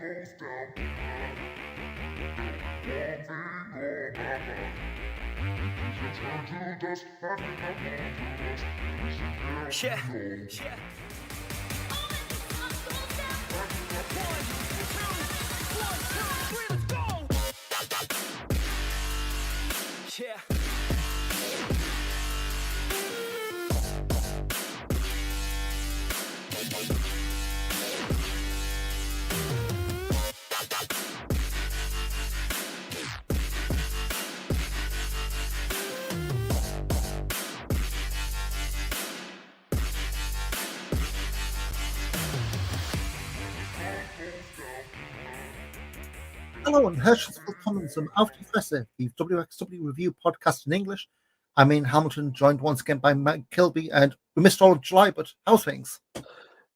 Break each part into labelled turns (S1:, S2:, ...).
S1: Yeah, yeah. Yeah.
S2: Hello and herzlich willkommen zum Auf Die Fresse, the WXW review podcast in English. I'm Ian Hamilton, joined once again by Matt Kilby, and we missed all of July, but how's things?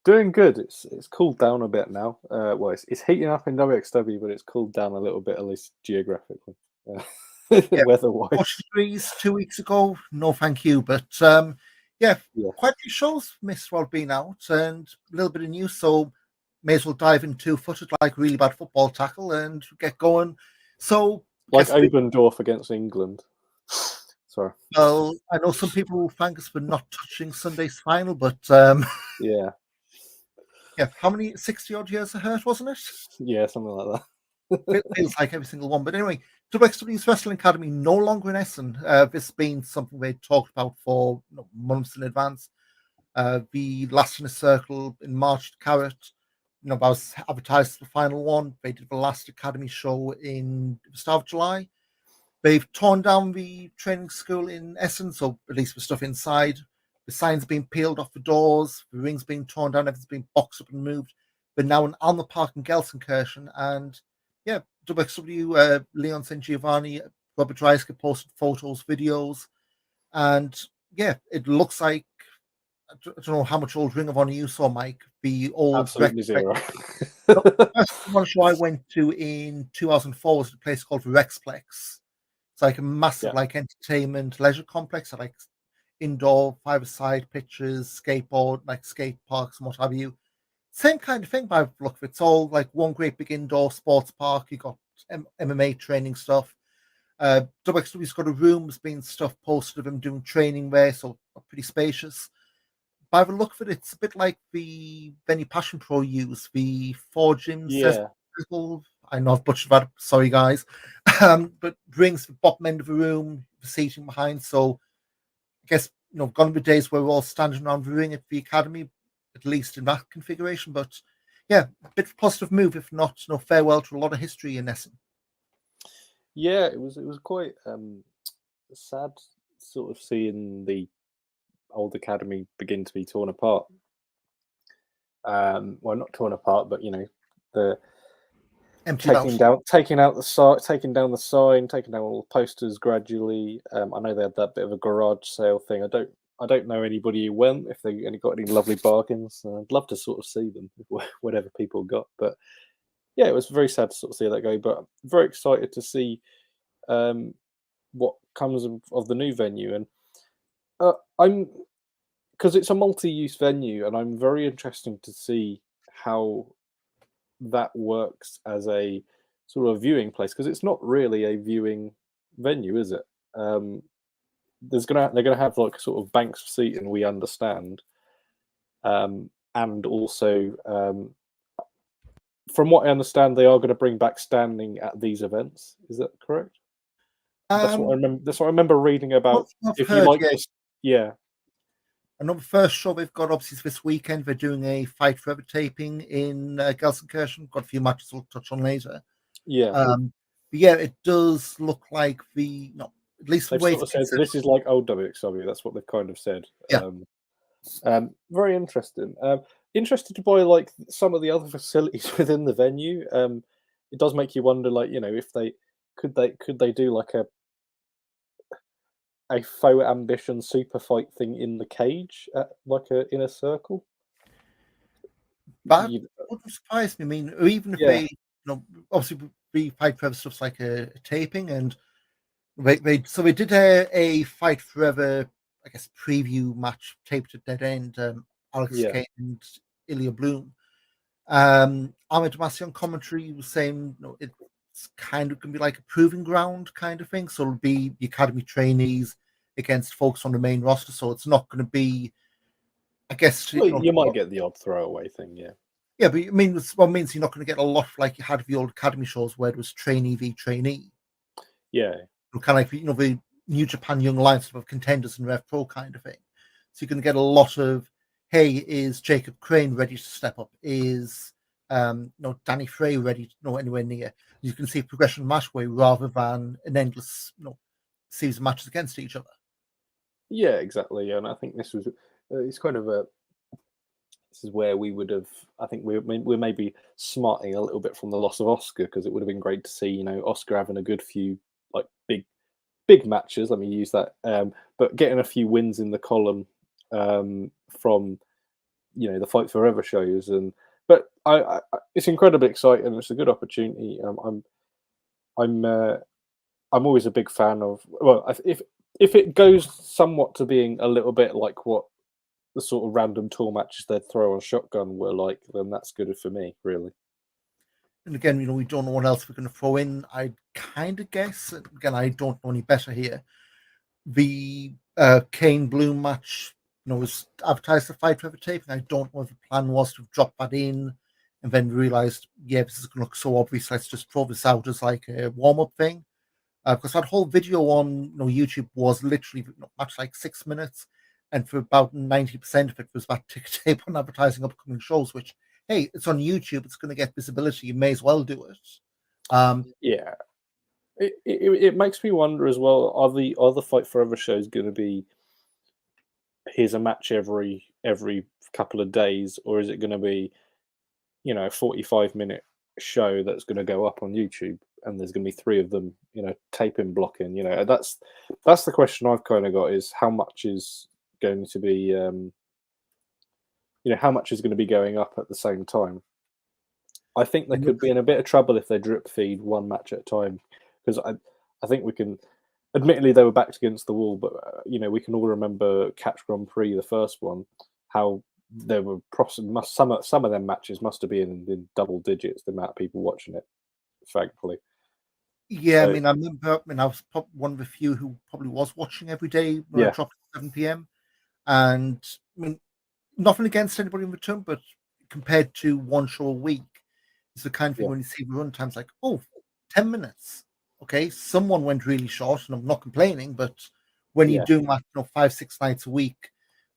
S3: Doing good. It's cooled down a bit now. Well, it's heating up in WXW, but it's cooled down a little bit, at least geographically, weather-wise.
S2: 40 degrees 2 weeks ago, no thank you, but yeah, quite a few shows missed while being out, and a little bit of news, so may as well dive into footed like really bad football tackle and get going. So,
S3: like Obendorf against England. Sorry.
S2: Well, I know some people will thank us for not touching Sunday's final, but
S3: yeah,
S2: how many 60-odd years of hurt, wasn't it?
S3: Yeah, something like that.
S2: It feels like every single one. But anyway, WXW's Wrestling Academy no longer in Essen. This has been something they talked about for months in advance. The Last in a Circle in March, Carrot, that was advertised the final one. They did the last Academy show in the start of July. They've torn down the training school in Essen, so at least the stuff inside. The signs being peeled off the doors, the rings being torn down, everything's being boxed up and moved. But now in Alma Park in Gelsenkirchen, and WXW, Leon St. Giovanni, Robert Dreisker posted photos, videos, and it looks like, I don't know how much old Ring of Honor you saw, Mike. The old
S3: absolutely zero.
S2: The first one show I went to in 2004 was a place called the Rexplex. It's like a massive entertainment leisure complex, like indoor 5-a-side pitches, skateboard, like skate parks and what have you. Same kind of thing by the look of it. It's all like one great big indoor sports park. You got MMA training stuff. WXW's got a room. There's been stuff posted of them doing training there, so pretty spacious. By the look of it, it's a bit like the venue Passion Pro use, the 4 gyms.
S3: Yeah.
S2: I know I've butchered that, sorry guys. But brings the bottom end of the room, the seating behind. So I guess, gone are the days where we're all standing around the ring at the Academy, at least in that configuration. But a bit of a positive move, if not, farewell to a lot of history in Essen.
S3: Yeah, it was quite sad sort of seeing the old Academy begin to be torn apart. Well, not torn apart, but the taking down the sign, taking down all the posters gradually. I know they had that bit of a garage sale thing. I don't know anybody who went, if they got any lovely bargains. I'd love to sort of see them, whatever people got. But yeah, it was very sad to sort of see that go. But I'm very excited to see what comes of the new venue. And because it's a multi-use venue, and I'm very interested to see how that works as a sort of viewing place, because it's not really a viewing venue, is it? They're gonna have like sort of banks of seating, we understand, and also from what I understand, they are going to bring back standing at these events. Is that correct? That's what I remember reading about.
S2: I know the first show they've got, obviously, this weekend. They're doing a Fight Forever taping in Gelsenkirchen. Got a few matches we'll touch on later.
S3: Yeah.
S2: But it does look like at least the way
S3: sort of said this is like old WXW. That's what they've kind of said.
S2: Yeah.
S3: Very interesting. Interested to buy like some of the other facilities within the venue. It does make you wonder, like, if they could do like a faux ambition super fight thing in the cage at like a inner circle.
S2: That wouldn't surprise me. I mean, or even if they, obviously the Fight Forever stuff's like a taping, and they did a Fight Forever, I guess, preview match taped at Dead End. Alex Kane and Ilya Bloom. Ahmed Damasi on commentary was saying, it's kind of going to be like a proving ground kind of thing. So it'll be the academy trainees against folks on the main roster. So it's not going to be, I guess,
S3: Well, you might get the odd throwaway thing, yeah.
S2: Yeah, but I mean, what means you're not going to get a lot like you had with the old academy shows where it was trainee v trainee.
S3: Yeah.
S2: Kind of like, the New Japan Young Lions of contenders and Rev Pro kind of thing. So you're going to get a lot of, hey, is Jacob Crane ready to step up? Is Danny Frey ready to anywhere near? You can see progression match way rather than an endless series of matches against each other.
S3: Yeah, exactly. And I think this was it's kind of this is where we would have. I think we're maybe smarting a little bit from the loss of Oscar, because it would have been great to see Oscar having a good few like big matches. Let me use that, but getting a few wins in the column from the Fight Forever shows. But I it's incredibly exciting. It's a good opportunity. I'm always a big fan of. Well, if it goes somewhat to being a little bit like what the sort of random tour matches they'd throw on Shotgun were like, then that's good for me, really.
S2: And again, we don't know what else we're going to throw in. I kind of guess, again, I don't know any better here. The Kane Bloom match, was advertised the Fight Forever taping. I don't know if the plan was to drop that in and then realized, yeah, this is going to look so obvious. Let's just throw this out as like a warm-up thing. Because that whole video on YouTube was literally much like 6 minutes, and for about 90% of it was that ticker tape on advertising upcoming shows, which, hey, it's on YouTube, it's going to get visibility, you may as well do it.
S3: Yeah. It makes me wonder as well, are the Fight Forever shows going to be, here's a match every couple of days, or is it going to be, a 45-minute show that's going to go up on YouTube, and there's going to be 3 of them, taping blocking? That's the question I've kind of got, is how much is going to be, how much is going to be going up at the same time. I think they could be in a bit of trouble if they drip feed one match at a time, because I think we can. Admittedly, they were backed against the wall, but we can all remember Catch Grand Prix, the first one, how there were some of them matches must have been in double digits, the amount of people watching it. Thankfully,
S2: yeah. So, I mean, I remember. I was one of the few who probably was watching every day when I dropped at 7 p.m. And I mean, nothing against anybody in return, but compared to one show a week, it's the kind of thing when you see the run times, like, 10 minutes. Okay, someone went really short, and I'm not complaining, but when you do that, 5-6 nights a week.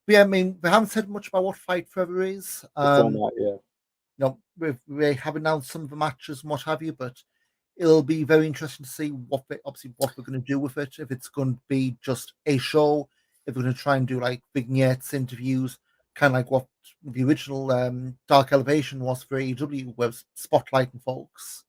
S2: But yeah, I mean, we haven't said much about what Fight Forever is. We have announced some of the matches and what have you, but it'll be very interesting to see what we're going to do with it. If it's going to be just a show, if we're going to try and do like vignettes, interviews, kind of like what the original Dark Elevation was for AEW, was spotlighting folks.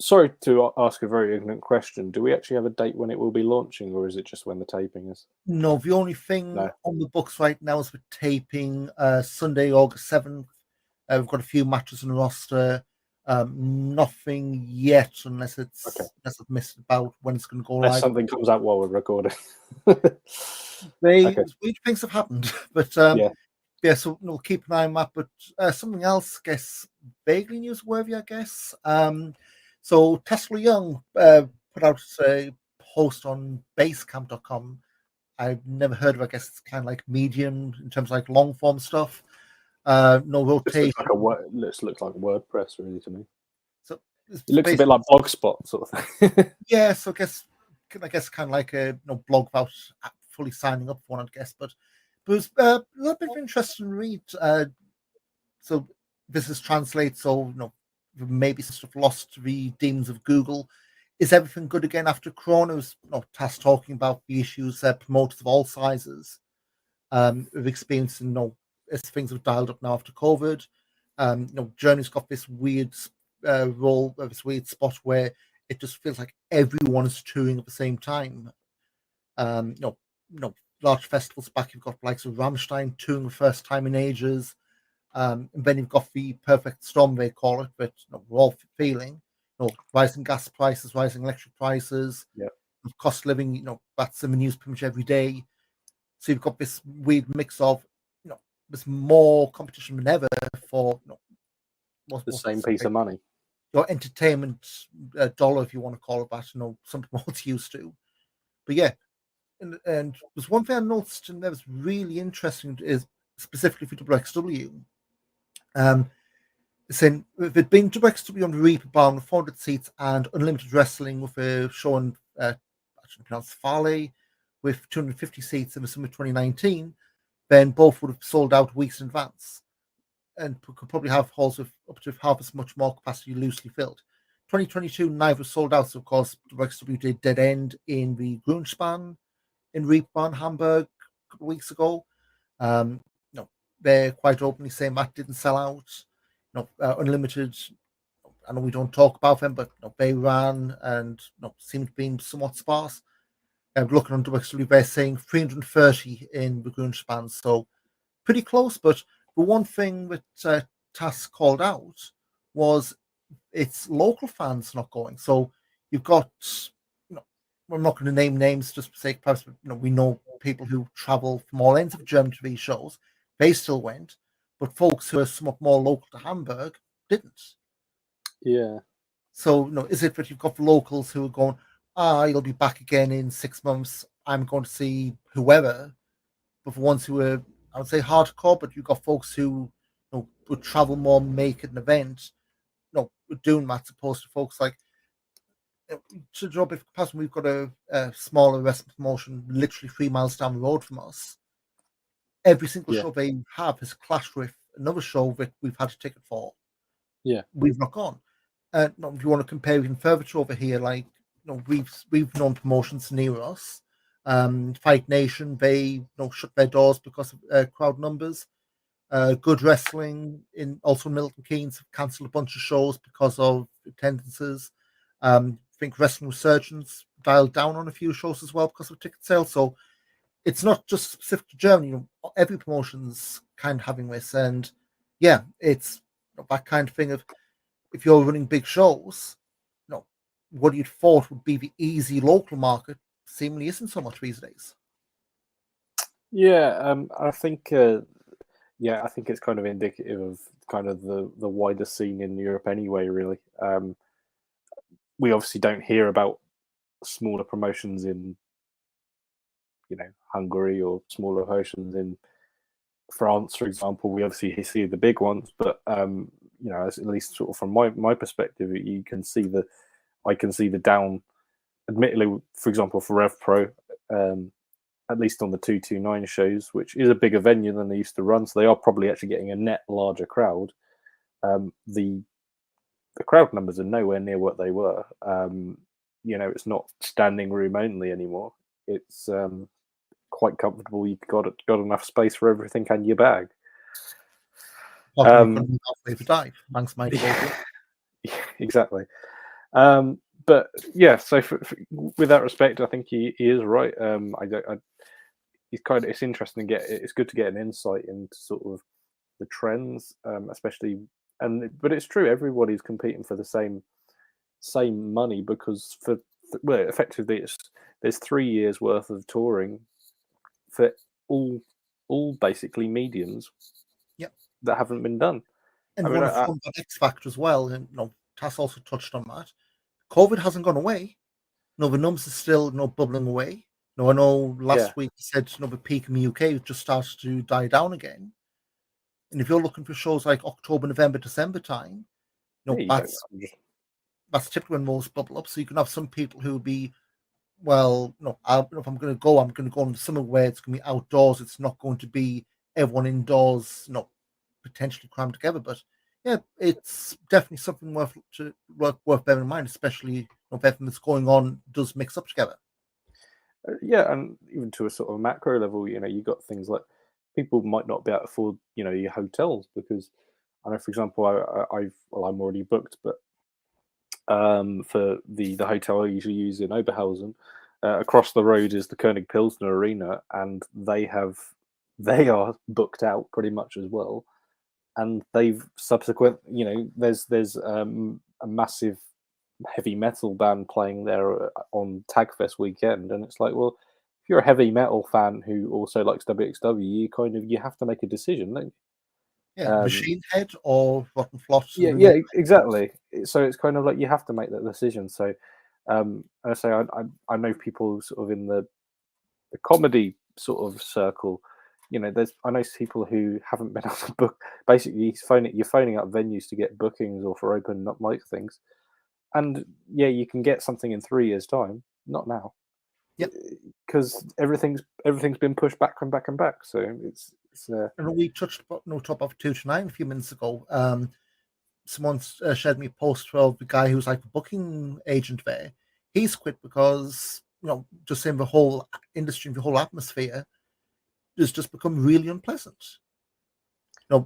S3: Sorry to ask a very ignorant question. Do we actually have a date when it will be launching, or is it just when the taping is?
S2: No, the only thing on the books right now is for taping Sunday, August 7th. We've got a few matches on the roster. Nothing yet, unless I've missed about when it's going to go live.
S3: Unless something comes out while we're recording.
S2: Weird things have happened, but so we'll keep an eye on that. But something else, I guess, vaguely newsworthy, I guess. So Tesla Young put out a post on Basecamp.com. I've never heard of it. I guess it's kind of like medium in terms of like long form stuff. No rotation.
S3: This looks like WordPress really to me.
S2: So
S3: it looks a bit like Blogspot sort of thing.
S2: Yeah, so I guess kind of like a blog without fully signing up for one, I guess. But it was a little bit of an interesting read. So this is translate. So maybe some stuff lost to the demons of Google. Is everything good again after Corona? Was Task talking about the issues promoters of all sizes have experienced, as things have dialed up now after COVID. Journey's got this weird role, this weird spot where it just feels like everyone is touring at the same time. Large festivals back, you've got likes of Rammstein touring the first time in ages. And then you've got the perfect storm, they call it, but we're all feeling, rising gas prices, rising electric prices, cost of living, that's in the news pretty much every day. So you've got this weird mix of, there's more competition than ever for
S3: the same piece of money.
S2: Your entertainment dollar, if you want to call it that, something more it's used to. But yeah, and there's one thing I noticed and that was really interesting is specifically for WXW. Saying if it'd been WXW on the Reaper with 400 seats and Unlimited Wrestling with a show on I should pronounce Farley with 250 seats in the summer of 2019, then both would have sold out weeks in advance and could probably have halls with up to half as much more capacity loosely filled. 2022, neither sold out, so of course WXW did Dead End in the Gruntspan in Reeperbahn, Hamburg, a couple of weeks ago. They're quite openly saying that didn't sell out. Unlimited, I know we don't talk about them, but they ran and seemed to be somewhat sparse. Looking on WXW, they're saying 330 in the Gruntspan, so pretty close. But the one thing that Tass called out was it's local fans not going. So you've got, we're not going to name names just for sake, perhaps, but we know people who travel from all ends of Germany to these shows. They still went, but folks who are somewhat more local to Hamburg didn't.
S3: Yeah.
S2: So, is it that you've got the locals who are going, you'll be back again in 6 months, I'm going to see whoever. But for ones who are, I would say hardcore, but you've got folks who would travel more, make it an event, doing that, as opposed to folks like, to drop if possible, we've got a smaller wrestling promotion literally 3 miles down the road from us. Every single show they have has clashed with another show that we've had a ticket for.
S3: Yeah,
S2: we've not gone. If you want to compare even further to over here, like we've known promotions near us. Fight Nation, they shut their doors because of crowd numbers. Good Wrestling in also Milton Keynes have cancelled a bunch of shows because of attendances. I think Wrestling Resurgence dialed down on a few shows as well because of ticket sales. So it's not just specific to Germany. Every promotion's kind of having this, and yeah, it's that kind of thing of if you're running big shows, what you'd thought would be the easy local market seemingly isn't so much these days.
S3: Yeah, I think I think it's kind of indicative of kind of the wider scene in Europe anyway, really. We obviously don't hear about smaller promotions in, Hungary or smaller promotions in France, for example. We obviously see the big ones, but at least sort of from my perspective, I can see the down. Admittedly, for example, for Rev Pro, at least on the 229 shows, which is a bigger venue than they used to run, so they are probably actually getting a net larger crowd. The crowd numbers are nowhere near what they were. It's not standing room only anymore. It's quite comfortable. You've got enough space for everything and your bag.
S2: Dive. Thanks, Mike.
S3: Exactly. But yeah, so with that respect, I think he is right. It's interesting to it's good to get an insight into sort of the trends, especially, but it's true. Everybody's competing for the same money because effectively there's 3 years worth of touring for all basically mediums.
S2: Yep.
S3: That haven't been done.
S2: And that X Factor as well, and Tass also touched on that. COVID hasn't gone away. The numbers are still bubbling away. I know last week you said the peak in the UK just started to die down again. And if you're looking for shows like October, November, December time, that's typically when most bubble up. So you can have some people who will be, if I'm going to go in the summer where it's going to be outdoors. It's not going to be everyone indoors, potentially crammed together. But yeah, it's definitely something worth bearing in mind, especially if everything that's going on does mix up together.
S3: Yeah, and even to a sort of macro level, you got things like people might not be able to afford, your hotels because I know, for example, I'm already booked, but for the hotel I usually use in Oberhausen, across the road is the König Pilsner Arena, and they are booked out pretty much as well. And they've there's a massive heavy metal band playing there on Tagfest weekend, and it's like, well, if you're a heavy metal fan who also likes WXW, you have to make a decision, don't you?
S2: Machine Head or Rotten Flot.
S3: Yeah, exactly. So it's kind of like you have to make that decision. So I say I know people sort of in the comedy sort of circle. I know people who haven't been able to book. Basically, you're phoning up venues to get bookings or for open mic things, and you can get something in 3 years' time. Not now, because everything's been pushed back and back and back. So it's.
S2: And we touched top of 2 to 9 a few minutes ago. Someone shared me a post of the guy who's like a booking agent there. He's quit because just saying the whole industry, the whole atmosphere has just become really unpleasant.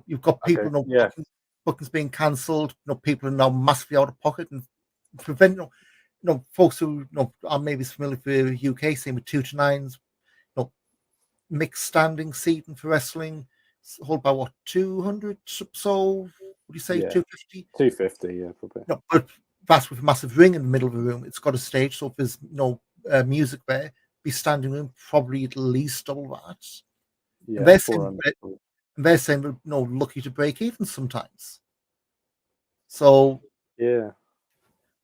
S2: You've got people, bookings being cancelled. People are now massively out of pocket, and prevent folks who are maybe familiar with the UK scene with 2 to 9s, mixed standing seating for wrestling, hold about what 200 so. Would you say 250?
S3: 250, yeah, probably.
S2: But that's with a massive ring in the middle of the room. It's got a stage, so if there's no music there, be standing room probably at least double that.
S3: Yeah,
S2: and they're saying we're lucky to break even sometimes. So But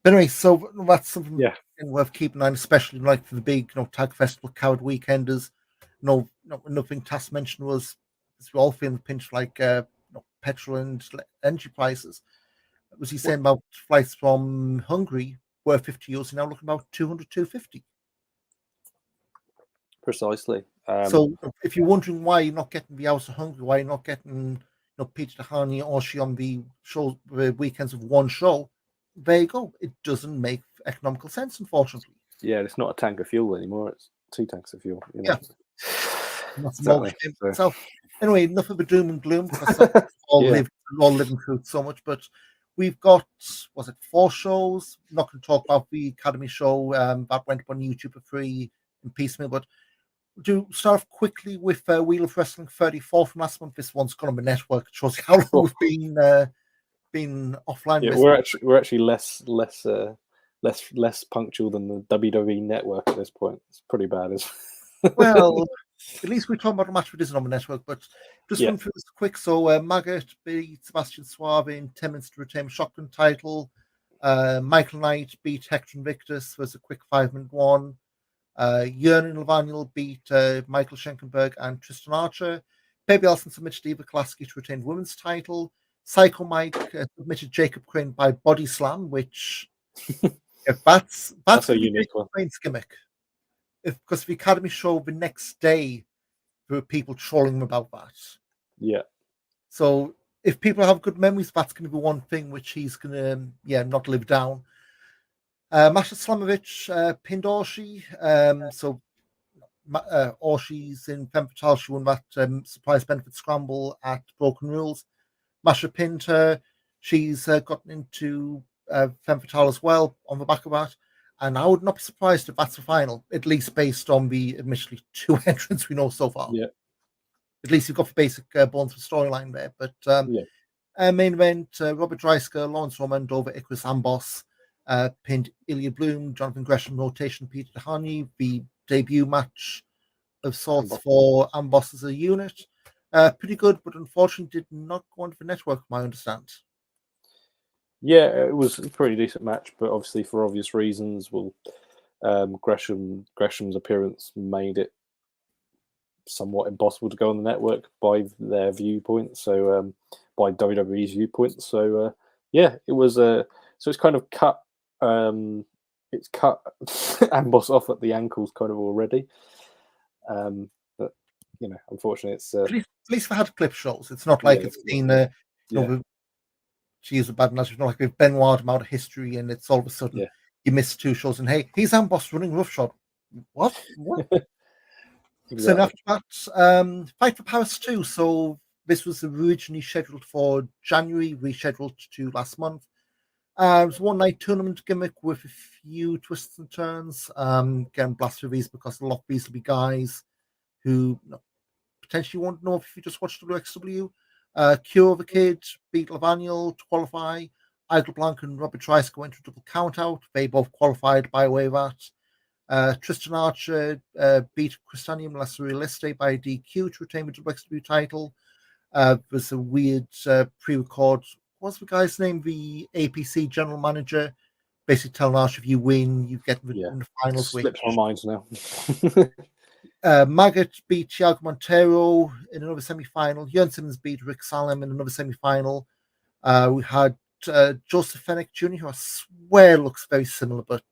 S2: anyway, so that's something worth keeping an eye, especially like for the big tag festival crowd weekenders. Another thing Tass mentioned was we're all feeling the pinch like petrol and energy prices. Was he saying about flights from Hungary were 50 euros, now looking about 200, 250?
S3: Precisely.
S2: So if you're wondering why you're not getting the hours of Hungary, why you're not getting Peter Tahani or she on the show, the weekends of one show, there you go. It doesn't make economical sense, unfortunately.
S3: Yeah, it's not a tank of fuel anymore. It's 2 tanks of fuel.
S2: Yeah. That's
S3: exactly.
S2: So anyway, enough of the doom and gloom, because that's all living through so much. But we've got, 4 shows? I'm not going to talk about the Academy show that went up on YouTube for free in piecemeal, but do start off quickly with Wheel of Wrestling 34 from last month. This one's gone on the network. It shows how long we've been offline.
S3: Yeah, we're actually less punctual than the WWE network at this point. It's pretty bad, isn't it?
S2: Well, at least we're talking about a match that isn't on the network, but just run through this quick. So Maggot beat Sebastian Suave in 10 minutes to retain the shotgun title. Michael Knight beat Hector Invictus. Was a quick 5-minute one. Jörn and Levaniel beat Michael Schenkenberg and Tristan Archer. Baby Allison submitted Eva Kolaski to retain the women's title. Psycho Mike submitted Jacob Crane by body slam, which that's
S3: a unique one.
S2: Crane's gimmick. Because the Academy show the next day, there were people trolling him about that. Yeah. So if people have good memories, that's going to be one thing which he's going to not live down. Masha Slamovich pinned Orshi. So Orshi's in Femme Fatale. She won that surprise benefit scramble at Broken Rules. Masha pinned her. She's gotten into Femme Fatale as well on the back of that. And I would not be surprised if that's the final, at least based on the admittedly 2 entrants we know so far.
S3: Yeah.
S2: At least you've got the basic bones of storyline there. But main event, Robert Dreisker, Lawrence Romand over Icarus Amboss, pinned Ilya Bloom, Jonathan Gresham, rotation Peter Tahani, the debut match of sorts for Amboss as a unit. Pretty good, but unfortunately did not go onto the network, from my understand.
S3: Yeah, it was a pretty decent match, but obviously for obvious reasons, Gresham's appearance made it somewhat impossible to go on the network by their viewpoint. So by WWE's viewpoint. So it was so it's kind of cut. It's cut Amboss off at the ankles kind of already. But unfortunately, it's
S2: at least they had clip shows. It's not like it's been she's a bad match. It's not like with Benoit amount of history, and it's all of a sudden you miss 2 shows, and hey, he's Amboss running roughshod. What? Exactly. So after that, Fight for Paris 2. So this was originally scheduled for January, rescheduled to last month. It was a one-night tournament gimmick with a few twists and turns. Getting blasted with these because a lot of these will be guys who potentially won't know if you just watched WXW. Cure the Kid beat Lavaniel to qualify. Idle Blanc and Robert Dreisker went to a double count-out. They both qualified by way of that. Tristan Archer beat Christianium Laceraliste by DQ to retain the WXW title. Was a weird pre-record. What's the guy's name? The APC general manager, basically telling Arch if you win, you get in the finals.
S3: Slips my mind now.
S2: Maggott beat Thiago Monteiro in another semi-final. Jörn Simmons beat Rick Salem in another semi-final. We had Joseph Fenech Jr., who I swear looks very similar, but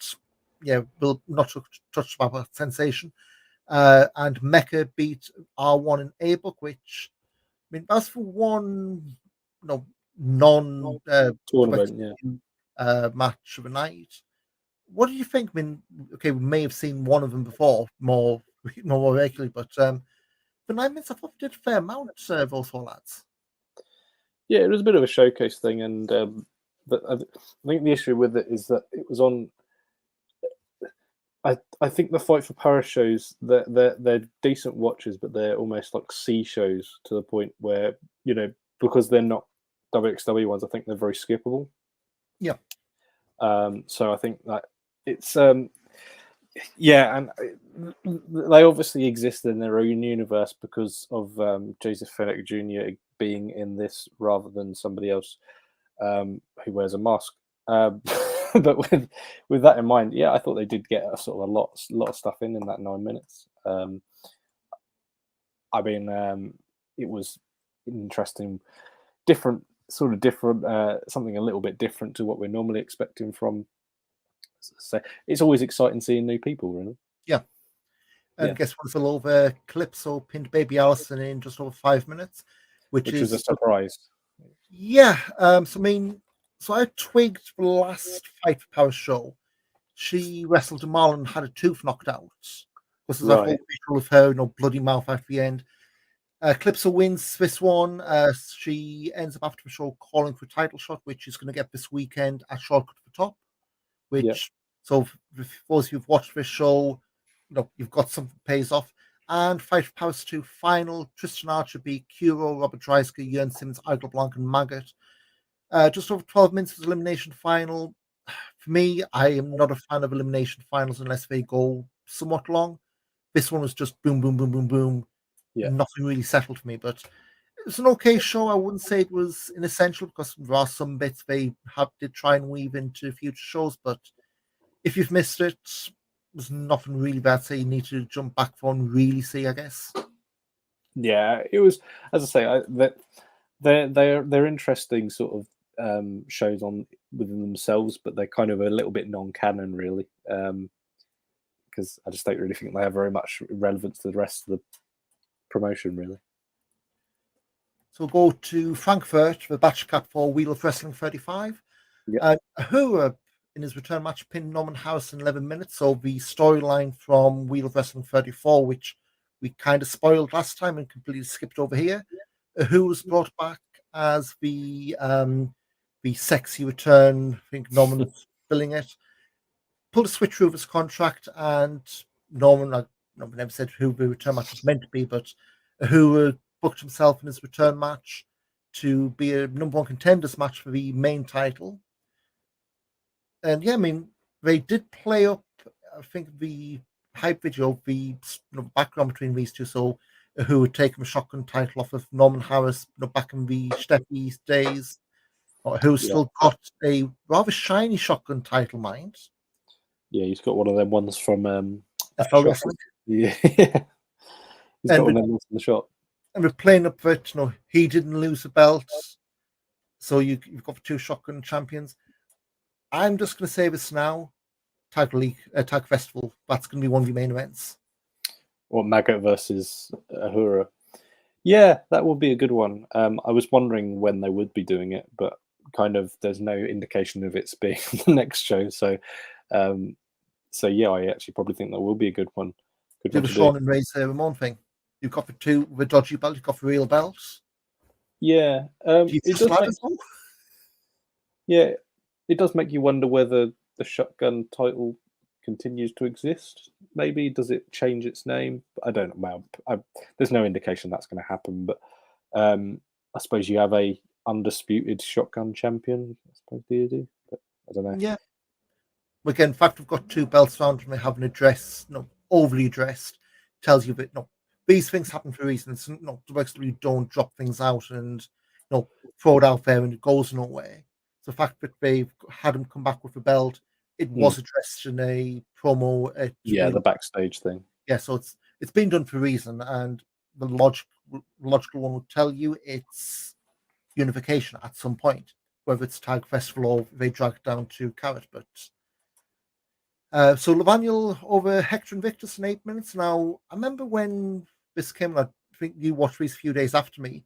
S2: yeah, we'll not touch about that sensation. And Mecca beat R1 in A-Book, which, I mean, that's for one non
S3: tournament
S2: match of the night. What do you think? I mean, okay, we may have seen one of them before, more regularly, but for 9 minutes, I thought we did a fair amount, those four lads.
S3: Yeah, it was a bit of a showcase thing, and but I think the issue with it is that it was on. I think the Fight for Paris shows that they're decent watches, but they're almost like C shows to the point where, because they're not WXW ones, I think they're very skippable.
S2: Yeah.
S3: So I think that it's and they obviously exist in their own universe because of Joseph Fenech Jr. being in this rather than somebody else who wears a mask. But with that in mind, yeah, I thought they did get a sort of a lot of stuff in that 9 minutes. I mean, it was interesting, different, something a little bit different to what we're normally expecting from. So it's always exciting seeing new people, really.
S2: Yeah. And guess what? Fell over Calypso pinned Baby Allison in just over 5 minutes, which
S3: was a surprise.
S2: Yeah. So I twigged the last Fight for Power show. She wrestled a Marlon and had a tooth knocked out. This is a whole visual of her, bloody mouth after the end. Calypso wins this one. She ends up after the show calling for a title shot, which she's going to get this weekend at Shortcut for Top. So for those who've watched this show, you've got something that pays off. And Fight for Power 2 final. Tristan Archer beat Kuro, Robert Dreisker, Jörn Simmons, Igor Blanc, and Maggott. Just over 12 minutes for the elimination final. For me, I am not a fan of elimination finals unless they go somewhat long. This one was just boom, boom, boom, boom, boom. Yeah. Nothing really settled for me, but it was an okay show. I wouldn't say it was inessential because there are some bits they did try and weave into future shows, but if you've missed it, there's nothing really bad. So you need to jump back for and really see, I guess.
S3: Yeah, it was, as I say, they're interesting sort of shows within themselves, but they're kind of a little bit non-canon, really, because I just don't really think they have very much relevance to the rest of the promotion, really.
S2: So we'll go to Frankfurt for Batch Cup for Wheel of Wrestling 35. Ahura in his return match pinned Norman Harris in 11 minutes. So the storyline from Wheel of Wrestling 34, which we kind of spoiled last time and completely skipped over here. Ahura was brought back as the sexy return. I think Norman was filling it. Pulled a switch through his contract, and Norman, I never said who the return match was meant to be, but who booked himself in his return match to be a number one contenders match for the main title. And yeah, I mean, they did play up, I think, the hype video, the background between these two. So who had taken the shotgun title off of Norman Harris back in the Steffi days, or who still got a rather shiny shotgun title, mind.
S3: Yeah, he's got one of them ones from
S2: FL Wrestling.
S3: Yeah, he's got one of them ones from the shop.
S2: And we're playing up that he didn't lose the belt, so you've got the two shotgun champions. I'm just going to say this now: Tag League, Tag Festival. That's going to be one of the main events.
S3: What, Maggott versus Ahura? Yeah, that would be a good one. I was wondering when they would be doing it, but kind of there's no indication of it being the next show. So yeah, I actually probably think that will be a good one.
S2: Do the Sean and Ray's Ramon thing. You've got the two with dodgy belts. You've got the real belts.
S3: Yeah, it does make you wonder whether the shotgun title continues to exist. Maybe does it change its name? I don't know. There's no indication that's going to happen. But I suppose you have a undisputed shotgun champion. I suppose you do. But I don't know.
S2: Yeah. Again, in fact, we've got two belts around and they haven't addressed, overly addressed. Tells you that these things happen for reasons. WWE don't drop things out and throw it out there and it goes nowhere. The fact that they've had him come back with the belt, it was addressed in a promo.
S3: The backstage thing.
S2: Yeah, so it's been done for a reason, and the logical one would tell you it's unification at some point, whether it's Tag Festival or they drag it down to Carrot. But so Levaniel over Hector Invictus in 8 minutes. Now, I remember when this came, I think you watched these a few days after me.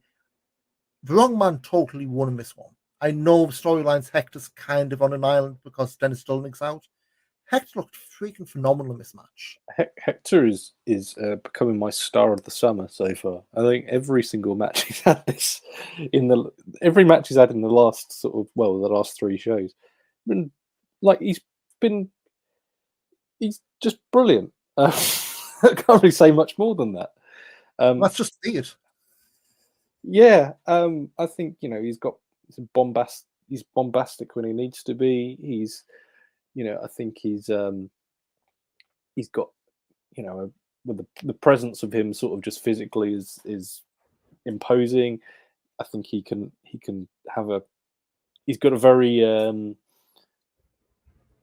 S2: The wrong man totally won in this one. I know the storylines Hector's kind of on an island because Dennis Dolnick's out. Hector looked freaking phenomenal in this match.
S3: Hector is becoming my star of the summer so far. I think every single match he's had every match he's had in the last the last 3 shows, he's just brilliant. I can't really say much more than that.
S2: That's just it.
S3: Yeah, I think he's bombastic when he needs to be. He's I think he's got with the presence of him sort of just physically is imposing. I think he's got a very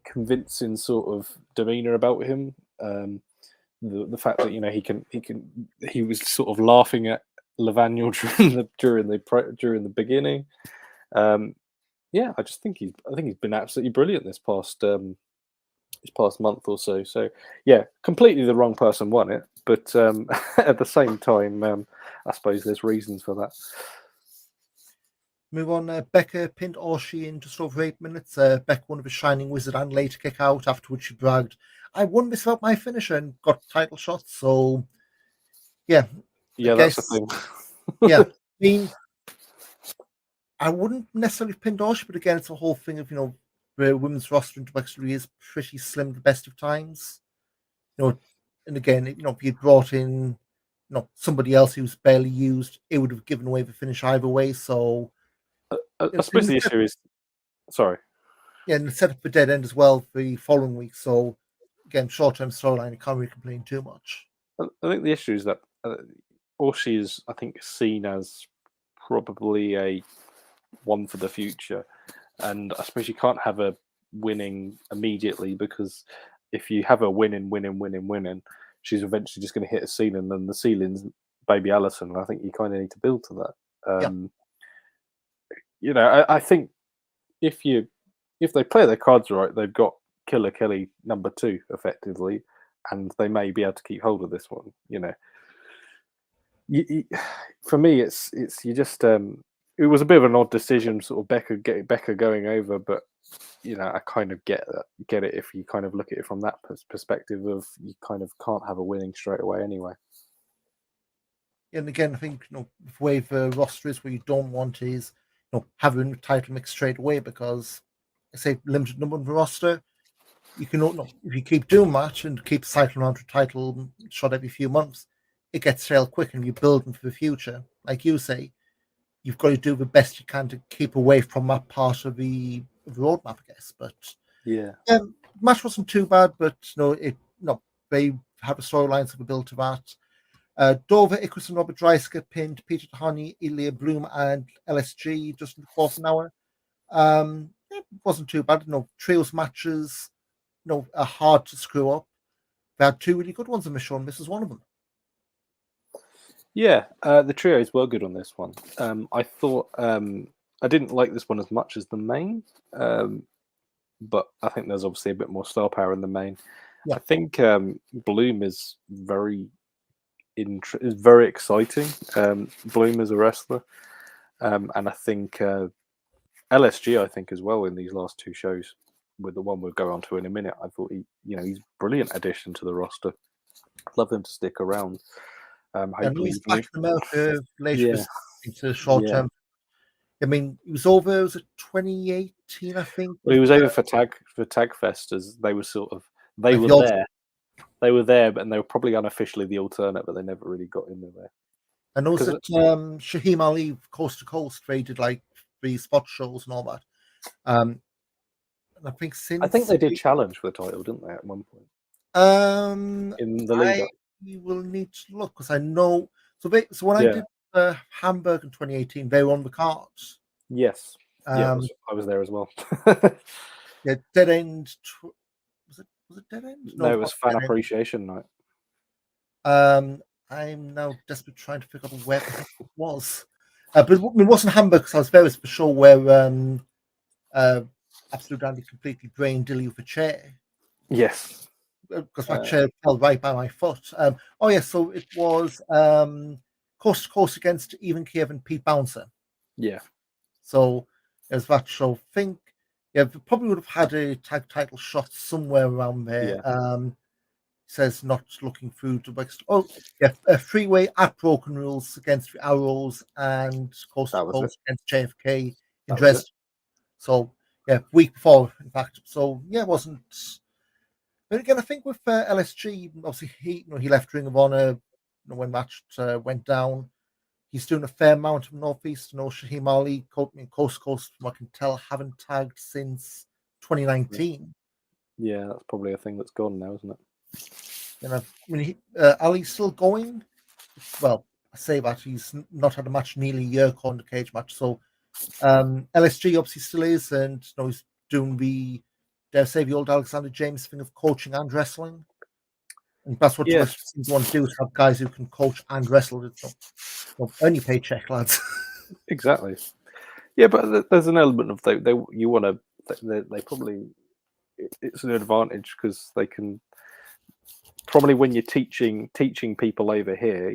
S3: convincing sort of demeanor about him. The fact that he was sort of laughing at Levaniel during the beginning. I just think he's been absolutely brilliant this past month or so. So yeah, completely the wrong person won it, but at the same time, I suppose there's reasons for that.
S2: Move on. Becca pinned Orshi in just over 8 minutes. Becca won with a Shining Wizard and later kick out, afterwards she bragged, "I won this without my finisher," and got title shots. So yeah,
S3: that's the thing.
S2: Yeah, I mean, I wouldn't necessarily pin Orshi, but again, it's a whole thing of the women's roster in WWE is pretty slim the best of times. And again, if you'd brought in somebody else who's barely used, it would have given away the finish either way. So
S3: I suppose the issue is, sorry.
S2: Yeah, and set up a dead end as well the following week. So again, short-term storyline, you can't really complain too much.
S3: I think the issue is that Orshi is, I think, seen as probably a one for the future, and I suppose you can't have a winning immediately, because if you have a winning, she's eventually just going to hit a ceiling, and the ceiling's Baby Allison. And I think you kind of need to build to that. I think if they play their cards right, they've got Killer Kelly number 2 effectively, and they may be able to keep hold of this one. For me, it's you just it was a bit of an odd decision, sort of Becca going over, but I kind of get it if you kind of look at it from that perspective of you kind of can't have a winning straight away anyway.
S2: And again, I think the way the roster is, what you don't want is having the title mix straight away, because I say limited number of the roster, you can if you keep doing that and keep cycling around to title shot every few months, it gets stale quick, and you're building for the future. Like you say, you've got to do the best you can to keep away from that part of the roadmap, I guess. But
S3: yeah,
S2: match wasn't too bad, but they have a storyline that were built to that. Dover, Icarus, and Robert Dreisker pinned Peter Tahani, Ilya Bloom, and LSG just in the course of an hour. It wasn't too bad. Trios matches, are hard to screw up. They had 2 really good ones in the show, and this is one of them.
S3: Yeah, the trios were good on this one. I thought I didn't like this one as much as the main, but I think there's obviously a bit more star power in the main. Yeah. I think Bloom is very exciting. Bloom as a wrestler, and I think LSG, I think as well in these last 2 shows, with the one we'll go on to in a minute. I thought he's a brilliant addition to the roster. I'd love him to stick around.
S2: And he's back in America later into short term. I mean, he was over. Was it 2018? I think.
S3: Well, he was over for Tag Fest, as they were they were there, and they were probably unofficially the alternate, but they never really got in there.
S2: And also Shaheem Ali, Coast to Coast, they did like 3 spot shows and all that. And I think
S3: they did challenge for the title, didn't they, at one point?
S2: In
S3: the lead up.
S2: You will need to look because I know. So when I
S3: Yeah.
S2: did Hamburg in 2018, they were on the cards.
S3: Yes. Yeah,
S2: Um,
S3: I was there as well.
S2: yeah, Dead End. Was it Dead End?
S3: No,
S2: No,
S3: it
S2: it
S3: was
S2: wasn't
S3: fan
S2: Dead End.
S3: appreciation night.
S2: I'm now desperately trying to figure out where the heck it was. But it wasn't Hamburg because I was very for sure where Absolute Andy completely drained Dilly with a chair
S3: Yes.
S2: because that chair fell right by my foot. Oh yes, so it was coast to coast against Even Kiev and Pete Bouncer.
S3: Yeah.
S2: So there's that show. Think yeah, we probably would have had a tag title shot somewhere around there.
S3: Yeah.
S2: Says not looking through to West. Oh yeah, a freeway at Broken Rules against the Arrows and Coast to
S3: That was it.
S2: Coast against JFK in
S3: That was it.
S2: Dresden. So yeah, week before, in fact. So yeah, it wasn't. But again, I think with LSG, obviously he left Ring of Honor when match went down. He's doing a fair amount of Northeast. Shaheem Ali, Coast to Coast, from what I can tell, haven't tagged since 2019.
S3: Yeah, that's probably a thing that's gone now, isn't it?
S2: I mean, Ali's still going. Well, I say that he's not had a match nearly a year on the cage match. So LSG obviously still is, and he's doing the dare say the old Alexander James thing of coaching and wrestling. And that's what
S3: Yeah.
S2: you want to do is have guys who can coach and wrestle. Earn your paycheck, lads.
S3: Exactly. Yeah, but there's an element of you want to. They probably it's an advantage because they can probably when you're teaching people over here,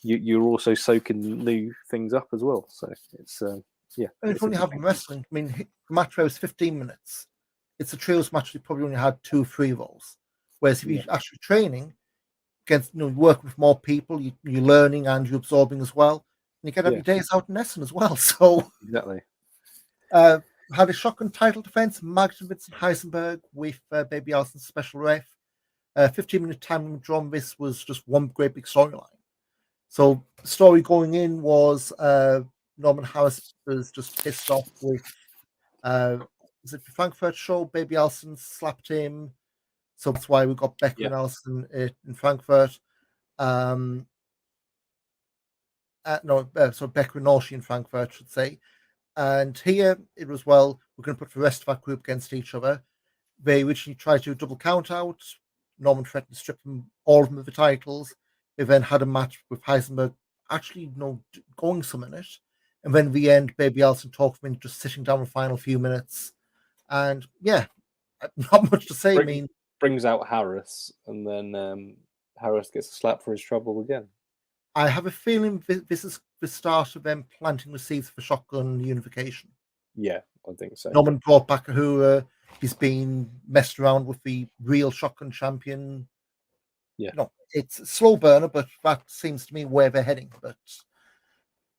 S3: you're also soaking new things up as well. So it's yeah.
S2: And if you only have wrestling, I mean, the match was 15 minutes. It's a trios match. You probably only had 2 or 3 of those. Whereas if you're actually training against, you work with more people, you're learning and you're absorbing as well. And you get every days out in Essen as well. So
S3: exactly.
S2: Had a shotgun title defense, Magda Vincent Heisenberg with Baby Allison's special ref. 15-minute time limit drawn. This was just one great big storyline. So the story going in was Norman Harris was just pissed off with is it the Frankfurt show? Baby Allison slapped him. So that's why we got Becker and Allison in Frankfurt. So Becker and Orshi in Frankfurt, I should say. And here it was, well, we're going to put the rest of our group against each other. They originally tried to do a double count out. Norman threatened to strip them, all of them of the titles. They then had a match with Heisenberg actually going some in it. And then at the end, Baby Allison talked them into just sitting down the final few minutes. And yeah, not much to say.
S3: Brings out Harris, and then Harris gets a slap for his trouble again.
S2: I have a feeling this is the start of them planting the seeds for shotgun unification.
S3: Yeah, I think so.
S2: Norman brought back Ahura. He's been messed around with the real shotgun champion.
S3: Yeah.
S2: It's a slow burner, but that seems to me where they're heading. But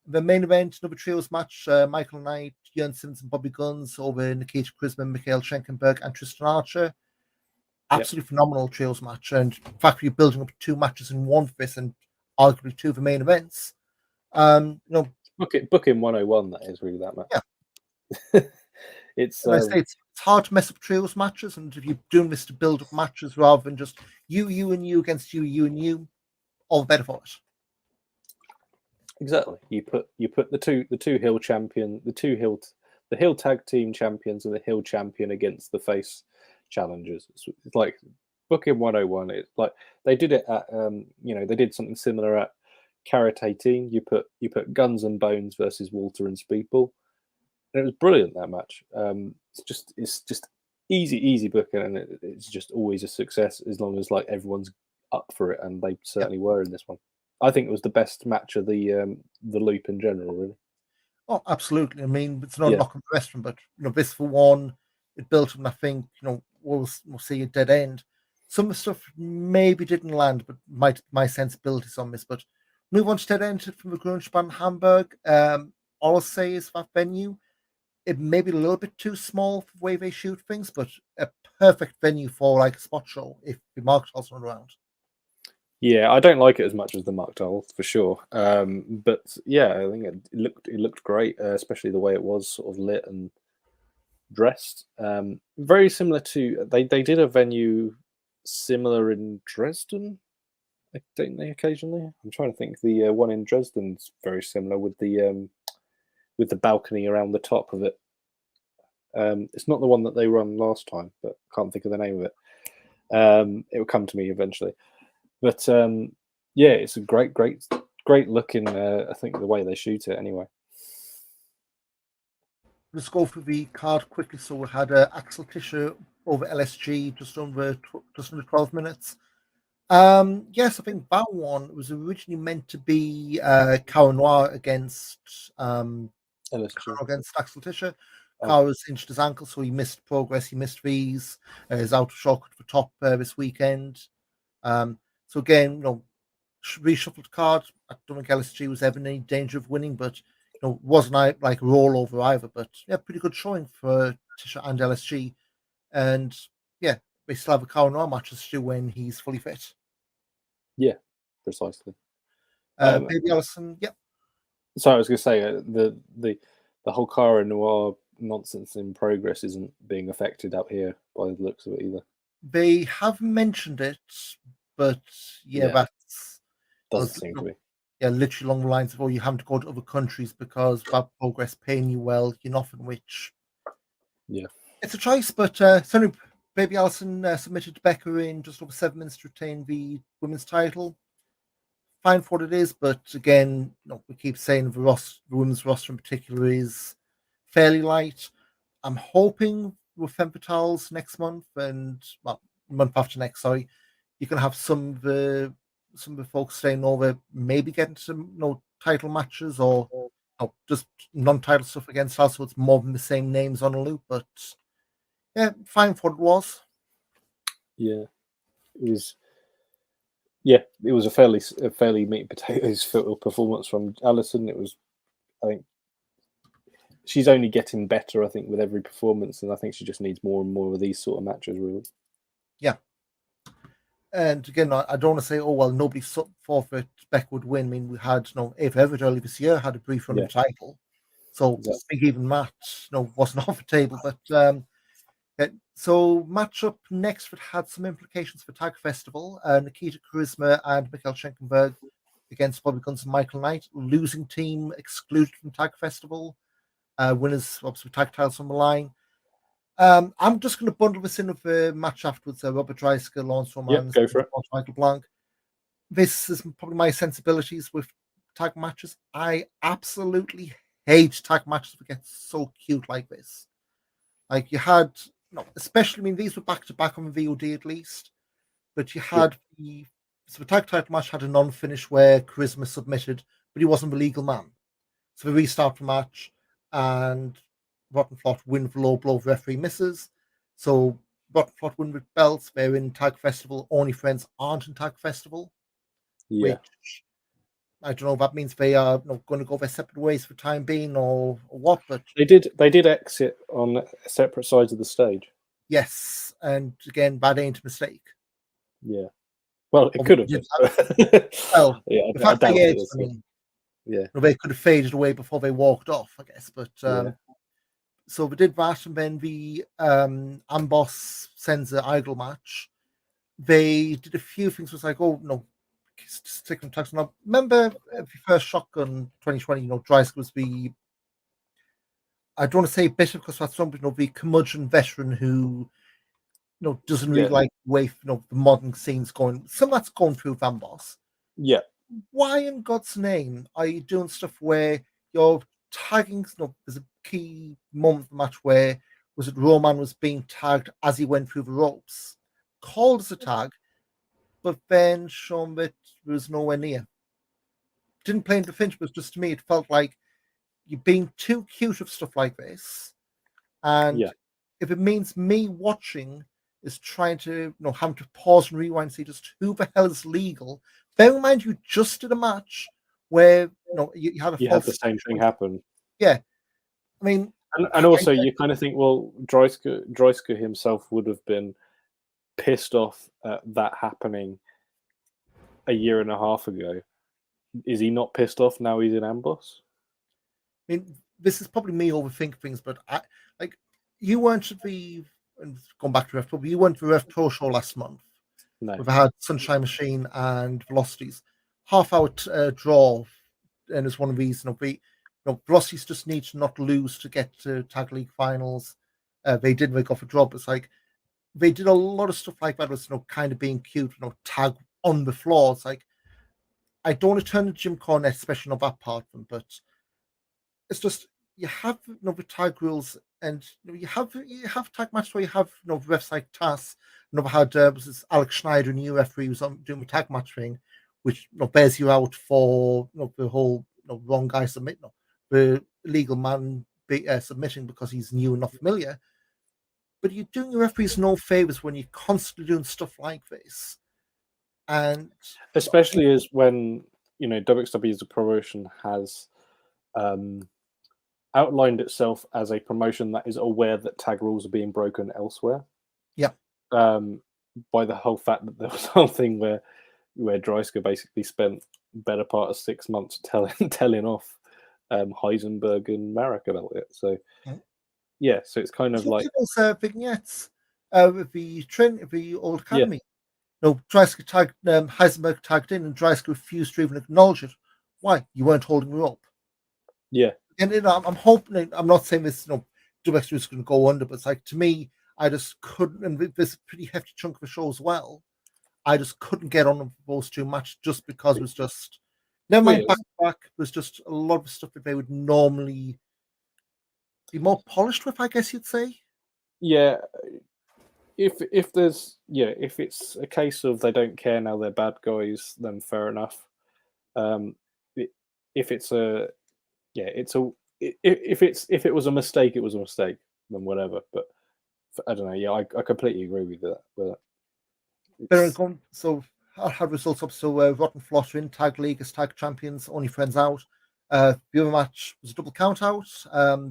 S2: the main event, another trios match, Michael Knight, Jörn Simmons and Bobby Guns over Nikita Krizma, Mikhail Schenkenberg and Tristan Archer. Absolutely phenomenal trios match. And in fact, we're building up 2 matches in one for this and arguably 2 of the main events.
S3: Booking 101, that is really that match.
S2: Yeah.
S3: It's
S2: hard to mess up trios matches, and if you're doing this to build up matches rather than just you and you against you and you, all the better for it.
S3: Exactly. You put the two hill champion, the hill tag team champions and the hill champion against the face challengers. It's like booking 101. It's like they did it at they did something similar at Carrot 18. You put Guns and Bones versus Walter and Speedball. And it was brilliant, that match. It's just easy booking, and it's just always a success as long as like everyone's up for it, and they certainly were in this one. I think it was the best match of the loop in general, really.
S2: Oh, absolutely. I mean, it's not a knock on the restaurant, but this for one, it built them. I think we'll see a dead end. Some of the stuff maybe didn't land, but my sensibilities on this. But move on to dead end from the Grungebahn Hamburg. All I'll say is that venue, it may be a little bit too small for the way they shoot things, but a perfect venue for like a spot show if the Marketall's not around.
S3: Yeah, I don't like it as much as the Marketall for sure. But yeah, I think it looked great, especially the way it was sort of lit and dressed. Very similar to they did a venue similar in Dresden. Don't they occasionally? I'm trying to think. The one in Dresden's very similar with the balcony around the top of it. It's not the one that they run last time, but can't think of the name of it. It will come to me eventually. But yeah, it's a great looking. I think the way they shoot it, anyway.
S2: Let's go through the card quickly. So we had Axel Tischer over LSG, just under 12 minutes. Yes, I think that one was originally meant to be Cara Noir against Axel Tischer. Cara's injured his ankle, so he missed progress. He missed these. He's out of shortcut for top this weekend. So again, reshuffled card. I don't think LSG was ever in any danger of winning, but wasn't like a rollover either. But yeah, pretty good showing for Tischer and LSG. And yeah, they still have a Cara Noir match to do when he's fully fit.
S3: Yeah, precisely.
S2: Baby Allison, yeah.
S3: So I was going to say the whole Cara Noir nonsense in progress isn't being affected up here by the looks of it either.
S2: They have mentioned it, but that
S3: doesn't seem to be.
S2: Yeah, literally along the lines of, you have to go to other countries because bad progress paying you well, you're nothing, which it's a choice, but certainly Baby Allison submitted to Becca in just over 7 minutes to retain the women's title. Fine for what it is, but again, we keep saying the women's roster in particular is fairly light. I'm hoping with Femme Fatales next month and month after next, sorry, you can have some of the folks staying over, maybe getting some title matches or just non-title stuff against us, so it's more than the same names on a loop. But yeah, fine for what it was.
S3: Yeah, it was. Yeah, it was a fairly meat and potatoes performance from Allison. It was, I think, she's only getting better, I think, with every performance, and I think she just needs more and more of these sort of matches, really. Yeah.
S2: And again, I don't want to say, nobody thought that Beck would win. I mean, we had Ava Everett earlier this year had a brief run of the title, so I think even that wasn't off the table. But so matchup next that had some implications for Tag Festival. Nikita Charisma and Mikhail Schenkenberg against Bobby Guns and Michael Knight. Losing team excluded from Tag Festival. Winners obviously tag titles on the line. I'm just going to bundle this in with the match afterwards. Robert Dreisker, Lawrence Romans,
S3: go for it.
S2: Michael Blanc. This is probably my sensibilities with tag matches. I absolutely hate tag matches that get so cute like this. Like you had, especially, I mean, these were back to back on the VOD at least, but you had the tag title match had a non-finish where Charisma submitted, but he wasn't the legal man. So they restart the match and Rotten Flot win with low blow, referee misses. So Rotten Flot win with belts. They're in Tag Festival. Only Friends aren't in Tag Festival.
S3: Yeah.
S2: Which I don't know if that means they are going to go their separate ways for the time being or what, but
S3: they did exit on separate sides of the stage.
S2: Yes, and again, bad ain't a mistake.
S3: Yeah. Well, it could have been.
S2: Well,
S3: yeah,
S2: the fact they could have faded away before they walked off, I guess. But so we did that, and then the Amboss Senza Idol match. They did a few things. Was like, stick and tucks. Now, remember the first Shotgun 2020? Dreisker was the, I don't want to say bitter because that's something, the curmudgeon veteran who doesn't really like the way the modern scene's going. Some of that's going through Van Boss.
S3: Yeah.
S2: Why in God's name are you doing stuff where you're tagging? There's a key moment of the match where Roman was being tagged as he went through the ropes, called as a tag, but then shown that there was nowhere near. Didn't play into Finch, but just to me, it felt like you're being too cute of stuff like this. And if it means me watching is trying to, having to pause and rewind and see just who the hell is legal. Bear in mind, you just did a match where, you had
S3: had the same thing happen.
S2: Yeah. I mean,
S3: and also you kind of think, well, Dreisker himself would have been pissed off at that happening a year and a half ago. Is he not pissed off now he's in Amboss?
S2: I mean, this is probably me overthinking things, but you weren't at the, and going back to Ref, you went to the Ref Pro show last month.
S3: No.
S2: We've had Sunshine Machine and Velocities. Half-hour draw, and it's one of these. Velocities just need to not lose to get to Tag League finals. They did make off a draw, but it's like they did a lot of stuff like that. Was kind of being cute, tag on the floor. It's like I don't want to turn to Jim Cornette, especially on that part of them, but it's just you have the tag rules, and you have tag matches where you have refs like Tass. Never had was this Alex Schneider, a new referee, was doing the tag match thing, which bears you out for the whole wrong guy submit, the illegal man submitting because he's new and not familiar. But you're doing your referees no favors when you're constantly doing stuff like this, and
S3: especially as when WXW as a promotion has outlined itself as a promotion that is aware that tag rules are being broken elsewhere.
S2: Yeah.
S3: By the whole fact that there was a whole thing where Dreisker basically spent better part of 6 months telling off Heisenberg and Marek about it. So yeah, so it's kind of like
S2: those vignettes with the old academy. Dreisker tagged Heisenberg tagged in, and Dreisker refused to even acknowledge it. Why? You weren't holding me up.
S3: Yeah.
S2: And I'm hoping. I'm not saying this. WXW is going to go under, but it's like, to me, I just couldn't. And this a pretty hefty chunk of the show as well. I just couldn't get on those two matches just because it was just. Never mind back to back. It was just a lot of stuff that they would normally be more polished with, I guess you'd say.
S3: Yeah. If it's a case of they don't care now they're bad guys, then fair enough. If it was a mistake, it was a mistake, then whatever. But I don't know. Yeah, I completely agree with that.
S2: So I'll have results up. So Rotten Flutter in Tag League as tag champions, Only Friends out. The other match was a double count out.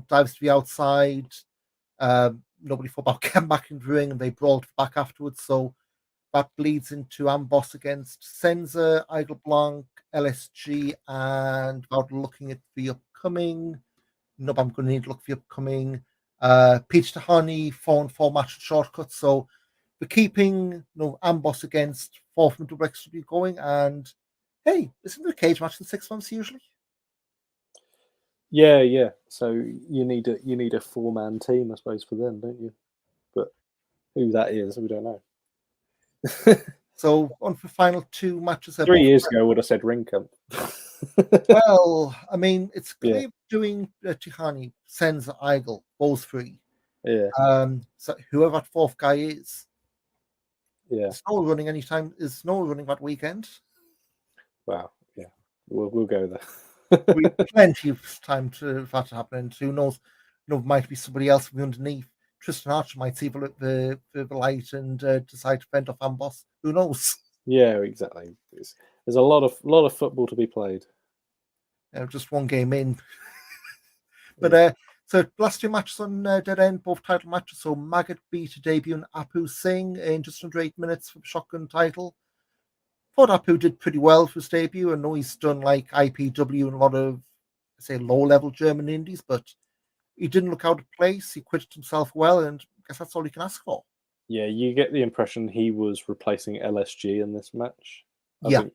S2: Dives to the outside. Nobody thought about getting back in the ring, and they brawled back afterwards. So that leads into Amboss against Senza, Idle Blanc, LSG, and about looking at the upcoming. I'm going to need to look for the upcoming. Peach to Honey, 4-on-4 match shortcut. So we're keeping Amboss against 4 from WXW going. And hey, isn't there a cage match in 6 months usually?
S3: Yeah. So you need a 4-man team, I suppose, for them, don't you? But who that is, we don't know.
S2: So on for final 2 matches.
S3: 3 years ago, I would have said ring camp.
S2: Well, I mean, it's clear doing Tihani, Senza, Igel, those 3.
S3: Yeah.
S2: So whoever that 4th guy is.
S3: Yeah.
S2: Snow running anytime. Is Snow running that weekend?
S3: Wow. Yeah. We'll go there.
S2: We plenty of time for that to happen. And who knows? Might be somebody else from underneath. Tristan Archer might see the light and decide to fend off Amboss. Who knows?
S3: Yeah, exactly. There's a lot of football to be played.
S2: Just one game in. But so last 2 matches on Dead End, both title matches. So Maggot beat debut and Apu Singh in just under 8 minutes for the shotgun title. Thought Apu did pretty well for his debut. I know he's done like IPW and a lot of, say, low-level German indies, but he didn't look out of place. He acquitted himself well, and I guess that's all you can ask for.
S3: Yeah, you get the impression he was replacing LSG in this match. I think,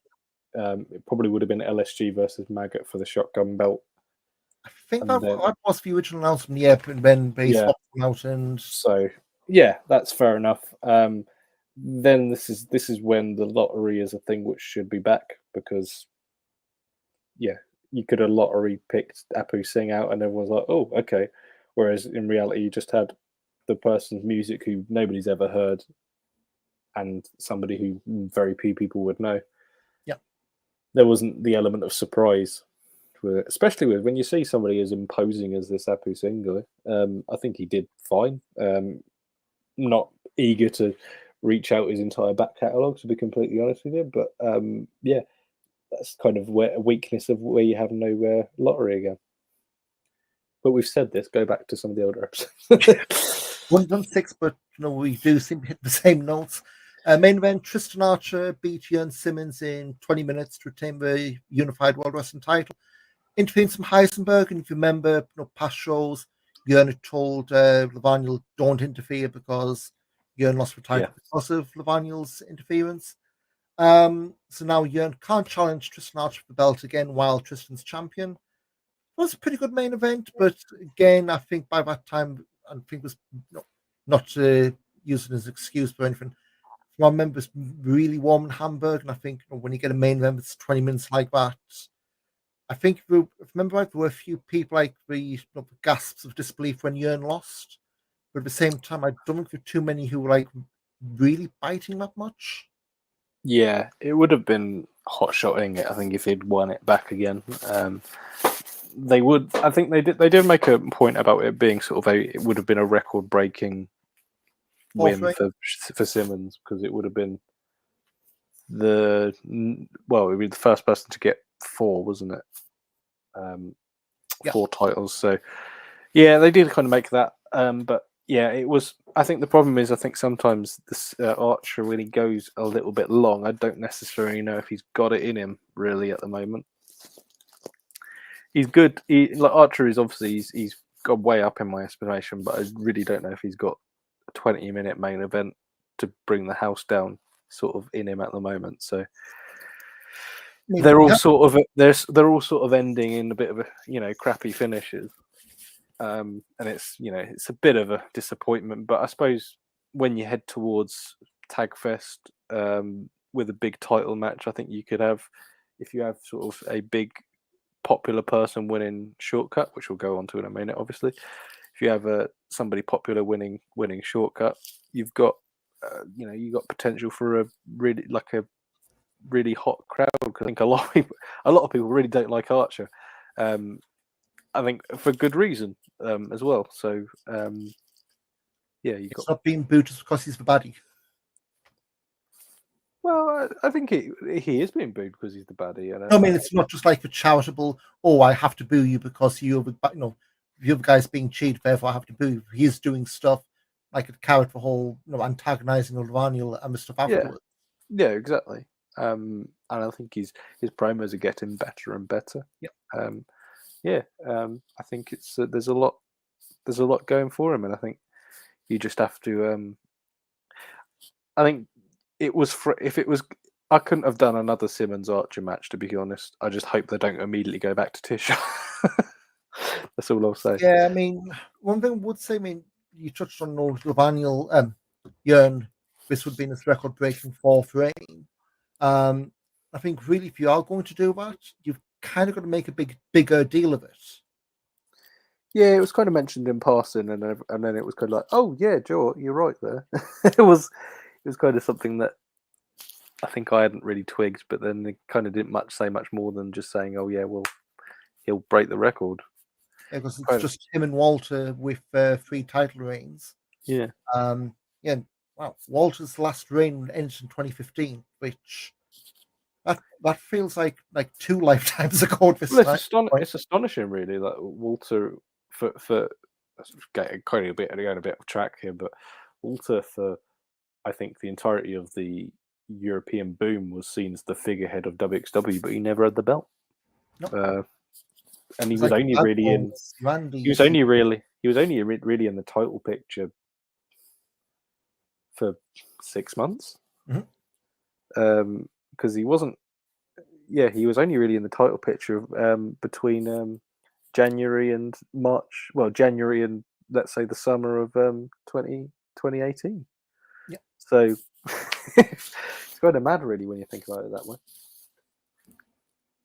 S3: it probably would have been LSG versus Maggot for the shotgun belt.
S2: I think that was the original announcement, when they swapped them out. And
S3: so, yeah, that's fair enough. Then this is when the lottery is a thing which should be back, because, yeah, you could have lottery picked Apu Singh out and everyone's like, oh, okay. Whereas in reality, you just had the person's music who nobody's ever heard and somebody who very few people would know.
S2: Yeah.
S3: There wasn't the element of surprise, especially when you see somebody as imposing as this Apu Singh guy. I think he did fine. Not eager to reach out his entire back catalogue, to be completely honest with you. But yeah, that's kind of a weakness of where you have no lottery again. But we've said this, go back to some of the older episodes.
S2: 1-6, but we do seem to hit the same notes. Main event, Tristan Archer beat Jörn Simmons in 20 minutes to retain the Unified World Wrestling title. Intervened some Heisenberg, and if you remember past shows, Jörn had told Lavagna, don't interfere because Jörn lost the title
S3: Yeah.
S2: because of Levaniel's interference. So now Jörn can't challenge Tristan Archer for the belt again while Tristan's champion. It was a pretty good main event, but again, I think by that time, I think it was not using as an excuse for anything. I remember it's really warm in Hamburg, and I think when you get a main event, it's 20 minutes like that. I think if I remember right, there were a few people like the gasps of disbelief when Jörn lost, but at the same time, I don't think there were too many who were like really biting that much.
S3: Yeah, it would have been hot shotting it, I think, if he'd won it back again. They would. I think they did. They did make a point about it being sort of it would have been a record-breaking win for Simmons, because it would have been it would be the first person to get 4, wasn't it? 4 titles. So yeah, they did kind of make that. But yeah, it was. I think the problem is, I think sometimes this Archer really goes a little bit long. I don't necessarily know if he's got it in him really at the moment. He's good. Archer is obviously he's gone way up in my estimation, but I really don't know if he's got a 20-minute main event to bring the house down sort of in him at the moment. So they're all sort of ending in a bit of a crappy finishes. And it's it's a bit of a disappointment, but I suppose when you head towards Tagfest with a big title match, I think you could have, if you have sort of a big popular person winning Shortcut, which we'll go on to in a minute, obviously. If you have somebody popular winning Shortcut, you've got you got potential for a really hot crowd. Because I think a lot of people really don't like Archer. I think for good reason as well. So
S2: it's not being booed just because he's the baddie.
S3: Well, I think he is being booed because he's the baddie.
S2: I mean, it's not just like a charitable. Oh, I have to boo you because you're the other guy's being cheated, therefore I have to boo you. He's doing stuff like a carrot for whole antagonizing Levaniel and the stuff afterwards.
S3: Yeah, exactly. And I think his promos are getting better and better.
S2: Yep.
S3: I think it's there's a lot going for him, and I think you just have to. I think it was if it was. I couldn't have done another Simmons Archer match, to be honest. I just hope they don't immediately go back to Tish. That's all I'll say.
S2: Yeah, I mean, one thing I would say, I mean, you touched on Levaniel, Jörn. This would be his record-breaking 4th reign. I think really, if you are going to do that, you've kind of got to make a bigger deal of it.
S3: Yeah, it was kind of mentioned in passing, and then it was kind of like, oh yeah, Joe, you're right there. it was kind of something that I think I hadn't really twigged, but then they kind of didn't say much more than just saying, oh yeah, well, he'll break the record.
S2: Yeah, because it's just him and Walter with 3 title reigns.
S3: Yeah.
S2: Wow, Walter's last reign ended in 2015, which that feels like 2 lifetimes ago.
S3: It's astonishing, really, that Walter for going a bit off track here, but Walter for I think the entirety of the European boom was seen as the figurehead of WXW, but he never had the belt.
S2: No.
S3: And he was only really in. He was only really in the title picture for 6 months. Because he wasn't. Yeah, he was only really in the title picture between January and March. Well, January and let's say the summer of 2018.
S2: Yeah.
S3: So it's kind of mad, really, when you think about it that way.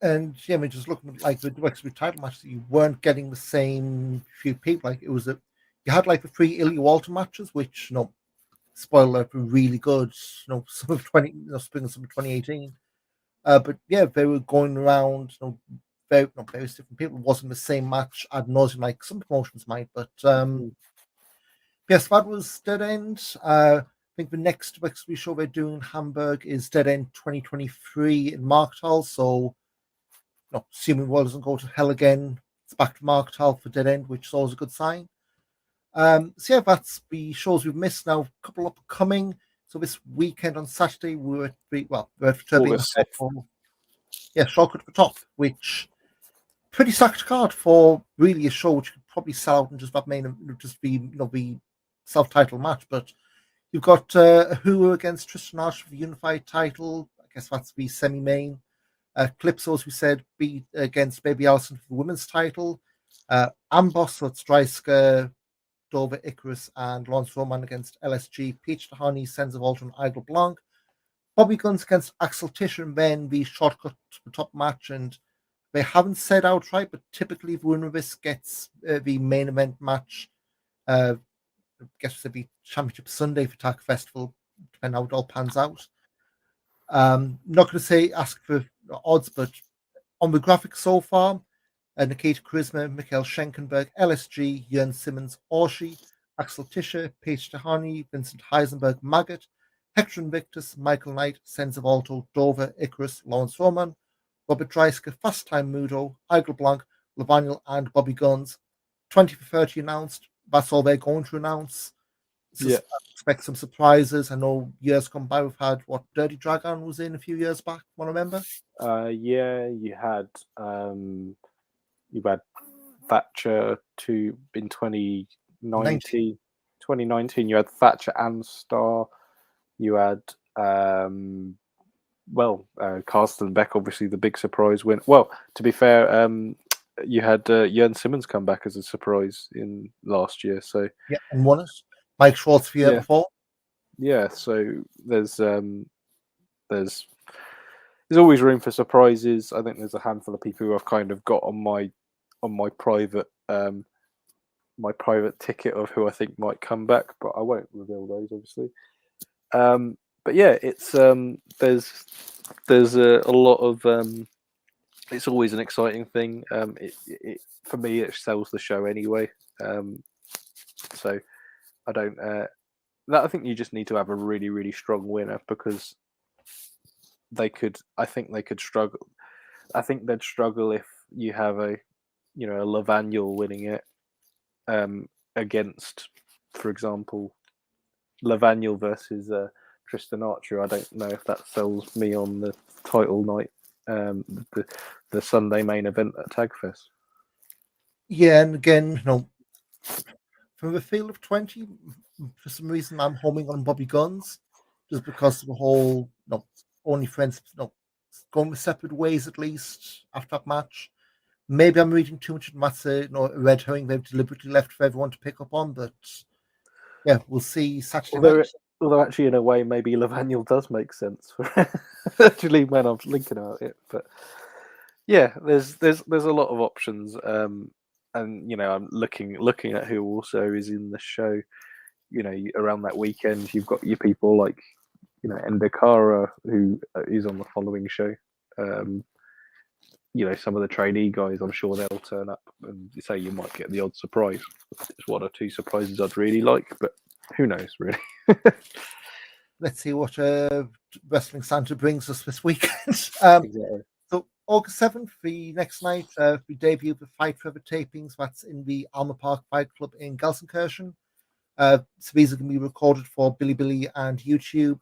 S2: And yeah, I mean, just looking at like the WXW title matches, you weren't getting the same few people. Like it was you had like the 3 Ilya Walter matches, which spoiler alert, were really good. Some of spring of summer 2018. But yeah, they were going around. Various different people. It wasn't the same match ad nauseum like some promotions might, but yes, that was Dead End. I think the next WXW show they're doing in Hamburg is Dead End 2023 in Marktal. So, assuming the world doesn't go to hell again, it's back to Marktal for Dead End, which is always a good sign. So yeah, that's the shows we've missed now. A couple upcoming. So this weekend on Saturday we're at Shortcut for Top, which pretty stacked card for really a show which could probably sell out and just be the self-titled match. But You've got Who against Tristan Archer for the unified title. I guess that's the semi-main. Calypso, as we said, beat against Baby Allison for the women's title. Amboss, so it's Dreisker, Dover, Icarus, and Lance Roman against LSG, Peach Tahani, Sense of Ultra, and Idle Blanc. Bobby Guns against Axel Tischer and then the shortcut to the top match. And they haven't said outright, but typically the winner of this gets the main event match. I guess it'll be Championship Sunday for Tag Festival, depending how it all pans out. Not going to ask for odds, but on the graphics so far, Nikita Charisma, Mikhail Schenkenberg, LSG, Jörn Simmons, Orshi, Axel Tischer, Paige Tahani, Vincent Heisenberg, Maggot, Hector Invictus, Michael Knight, Sense of Alto, Dover, Icarus, Lawrence Roman, Robert Dreisker, Fast Time Mudo, Igel Blanc, Lavaniel, and Bobby Guns. 20 for 30 announced. That's all they're going to announce. I expect some surprises. I know years gone by, we've had Dirty Dragon was in a few years back. Want to remember?
S3: Yeah, you had Thatcher in 2019. 2019, you had Thatcher and Star. You had Carsten Beck, obviously the big surprise win. Well, to be fair, you had Jörn Simmons come back as a surprise in last year. So
S2: yeah, and won it. Mike Schwartz the year before.
S3: Yeah, so there's always room for surprises. I think there's a handful of people who I've kind of got on my private ticket of who I think might come back, but I won't reveal those, obviously. But yeah, it's there's a lot of it's always an exciting thing. It for me, it sells the show anyway. So I don't. I think you just need to have a really, really strong winner, because I think they could struggle. I think they'd struggle if you have a Lavaniel winning it against, for example, Lavaniel versus Tristan Archer. I don't know if that sells me on the title night, the Sunday main event at Tagfest.
S2: Yeah, and again, from the field of 20, for some reason I'm homing on Bobby Guns, just because of the whole only friends going with separate ways at least after that match. Maybe I'm reading too much, and that's a red herring they've deliberately left for everyone to pick up on, but yeah, we'll see Saturday night.
S3: Although actually, in a way, maybe Lavaniel does make sense for actually when I'm thinking about it. But yeah, there's a lot of options, and I'm looking at who also is in the show. Around that weekend, you've got your people like Endokara, who is on the following show. Some of the trainee guys, I'm sure they'll turn up, and say you might get the odd surprise. It's one or two surprises I'd really like, but who knows, really.
S2: Let's see what Wrestling Santa brings us this weekend. Exactly. So August 7th, the next night, we debut the Fight Forever tapings. That's in the Alma Park Fight Club in Gelsenkirchen. So these are going to be recorded for Bilibili and YouTube.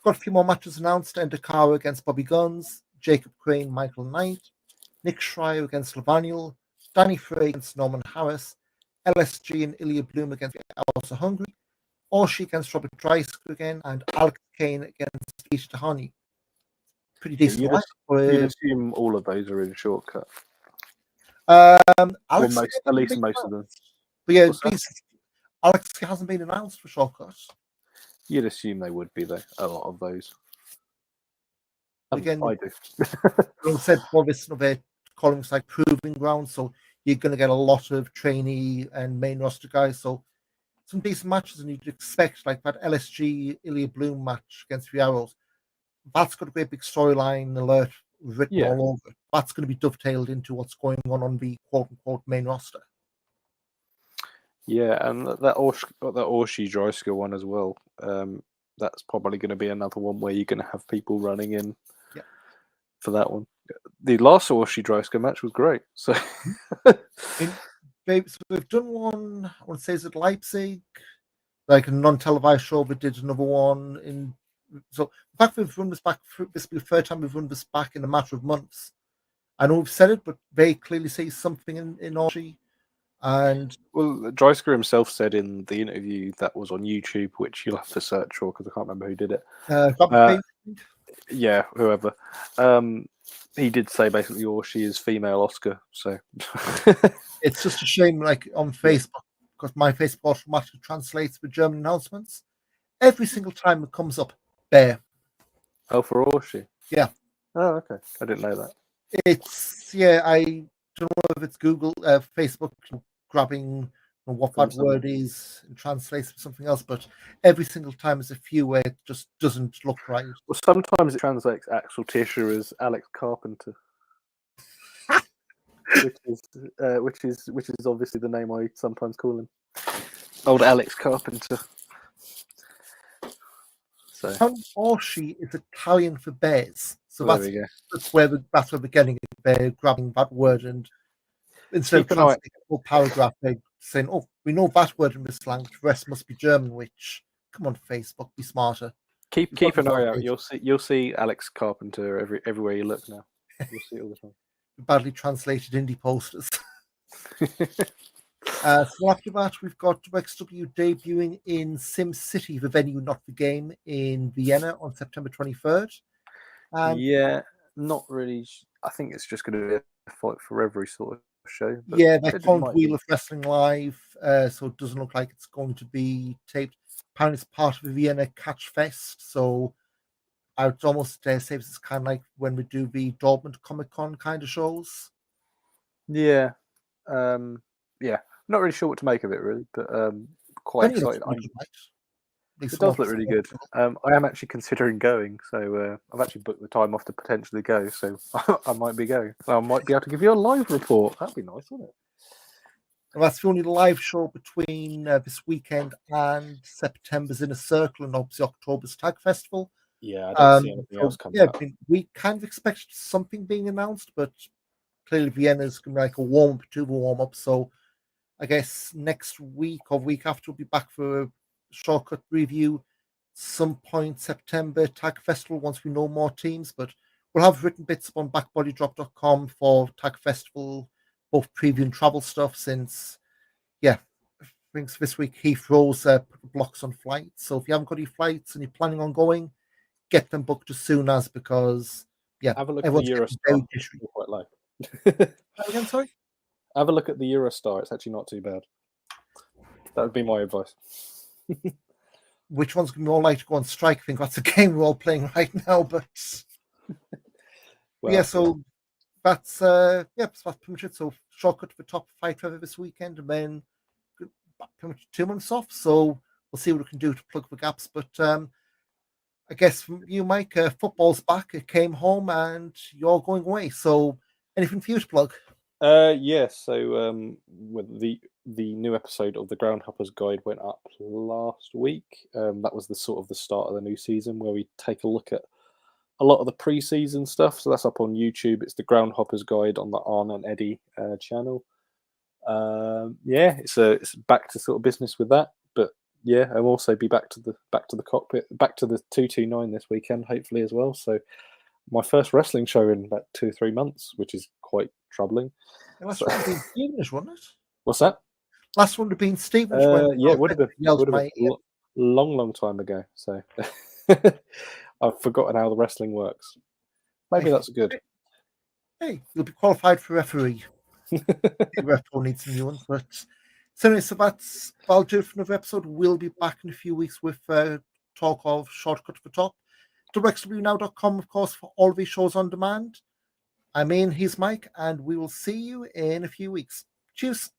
S2: Got a few more matches announced. Endokara against Bobby Guns, Jacob Crane, Michael Knight, Nick Schreier against Lavaniel, Danny Frey against Norman Harris, LSG and Ilya Bloom against also Hungary, Orshi against Robert Dreisker again, and Alex Kane against Peach Tahani. Pretty decent.
S3: You'd assume all of those are in shortcut.
S2: Alex,
S3: at least most of them.
S2: But yeah, Alex hasn't been announced for shortcut.
S3: You'd assume they would be, though, a lot of those.
S2: Again,
S3: I do.
S2: I said before, this calling it like proving ground, so you're going to get a lot of trainee and main roster guys. So some decent matches, and you'd expect like that LSG Ilya Bloom match against the Arrows. That's got a great big storyline alert written all over it. That's going to be dovetailed into what's going on the quote-unquote main roster.
S3: Yeah, and that Orshi Dreisker one as well. That's probably going to be another one where you're going to have people running in for that one. The last Orshi Dreisker match was great. So
S2: we've done one, I want to say, is it Leipzig? Like a non-televised show, we did another one in. So, in fact, we've run this back. This will be the third time we've run this back in a matter of months. I know we've said it, but they clearly see something in Orshi. And
S3: Well, Dreisker himself said in the interview that was on YouTube, which you'll have to search for because I can't remember who did it. Yeah, whoever. He did say basically, "Or she is female Oscar." So
S2: it's just a shame, like on Facebook, because my Facebook automatically translates with German announcements. Every single time it comes up, bear.
S3: Oh, for Orshi.
S2: Yeah.
S3: Oh, okay. I didn't know that.
S2: It's I don't know if it's Google, Facebook grabbing what that word is and translates to something else, but every single time there's a few where it just doesn't look right.
S3: Well, sometimes it translates Axel Tischer as Alex Carpenter, which is obviously the name I sometimes call him. Old Alex Carpenter. So
S2: Orshi is Italian for bears, so
S3: there
S2: that's
S3: we go.
S2: that's where we're getting it. They're grabbing that word and instead
S3: Keep
S2: of
S3: an eye-
S2: translating a full paragraph, they're saying, "Oh, we know that word in this language. The rest must be German." Which, come on, Facebook, be smarter.
S3: Keep an eye out. You'll see Alex Carpenter everywhere you look now. You'll see it all the time.
S2: Badly translated indie posters. So after that, we've got XW debuting in Sim City, the venue, not the game, in Vienna on September 23rd.
S3: Yeah, not really. I think it's just going to be a fight for every sort of show. But
S2: yeah, they're called Wheel of Wrestling Live, so it doesn't look like it's going to be taped. Apparently, it's part of the Vienna Catch Fest, so I would almost say it's kind of like when we do the Dortmund Comic Con kind of shows.
S3: Yeah, yeah. Not really sure what to make of it, really, but quite excited. It does look really good. I am actually considering going, so I've actually booked the time off to potentially go, so I might be going. I might be able to give you a live report. That'd be nice, wouldn't it?
S2: And that's the only live show between this weekend and September's Inner Circle and obviously October's Tag Festival.
S3: Yeah, I don't see anything else coming up.
S2: We kind of expected something being announced, but clearly Vienna's going to be like a warm-up to the warm-up, so I guess next week or week after we'll be back for a shortcut review some point September Tag Festival once we know more teams, but we'll have written bits on backbodydrop.com for Tag Festival, both preview and travel stuff, since things this week Heath Rose put blocks on flights, so if you haven't got any flights and you're planning on going, get them booked as soon as, because
S3: have a look at the Eurostar. Quite low.
S2: Again, sorry?
S3: Have a look at the Eurostar. It's actually not too bad. That would be my advice.
S2: Which one's going to be more likely to go on strike? I think that's a game we're all playing right now. But so that's pretty much it. So shortcut for top 5 ever this weekend, and then pretty much 2 months off. So we'll see what we can do to plug the gaps. But I guess from you, Mike, football's back. It came home, and you're going away. So anything for you to plug?
S3: So with the new episode of the Groundhoppers guide went up last week. That was the start of the new season, where we take a look at a lot of the pre-season stuff. So that's up on YouTube. It's the Groundhoppers guide on the Arn and Eddie channel. It's back to sort of business with that. But yeah, I'll also be back to the cockpit, back to the 229 this weekend, hopefully as well. So my first wrestling show in about 2 or 3 months, which is quite troubling.
S2: Last one would have been Stevenage, wasn't it?
S3: What's that?
S2: Last one would have been Stevenage.
S3: It would have been a long time ago. So I've forgotten how the wrestling works. Maybe that's good.
S2: Hey, you'll be qualified for referee. Referee needs some new ones, but so that'll do it for another episode. We'll be back in a few weeks with talk of Shortcut for Top. WXWnow.com, of course, for all of these shows on demand. I'm Ian, he's Mike, and we will see you in a few weeks. Cheers.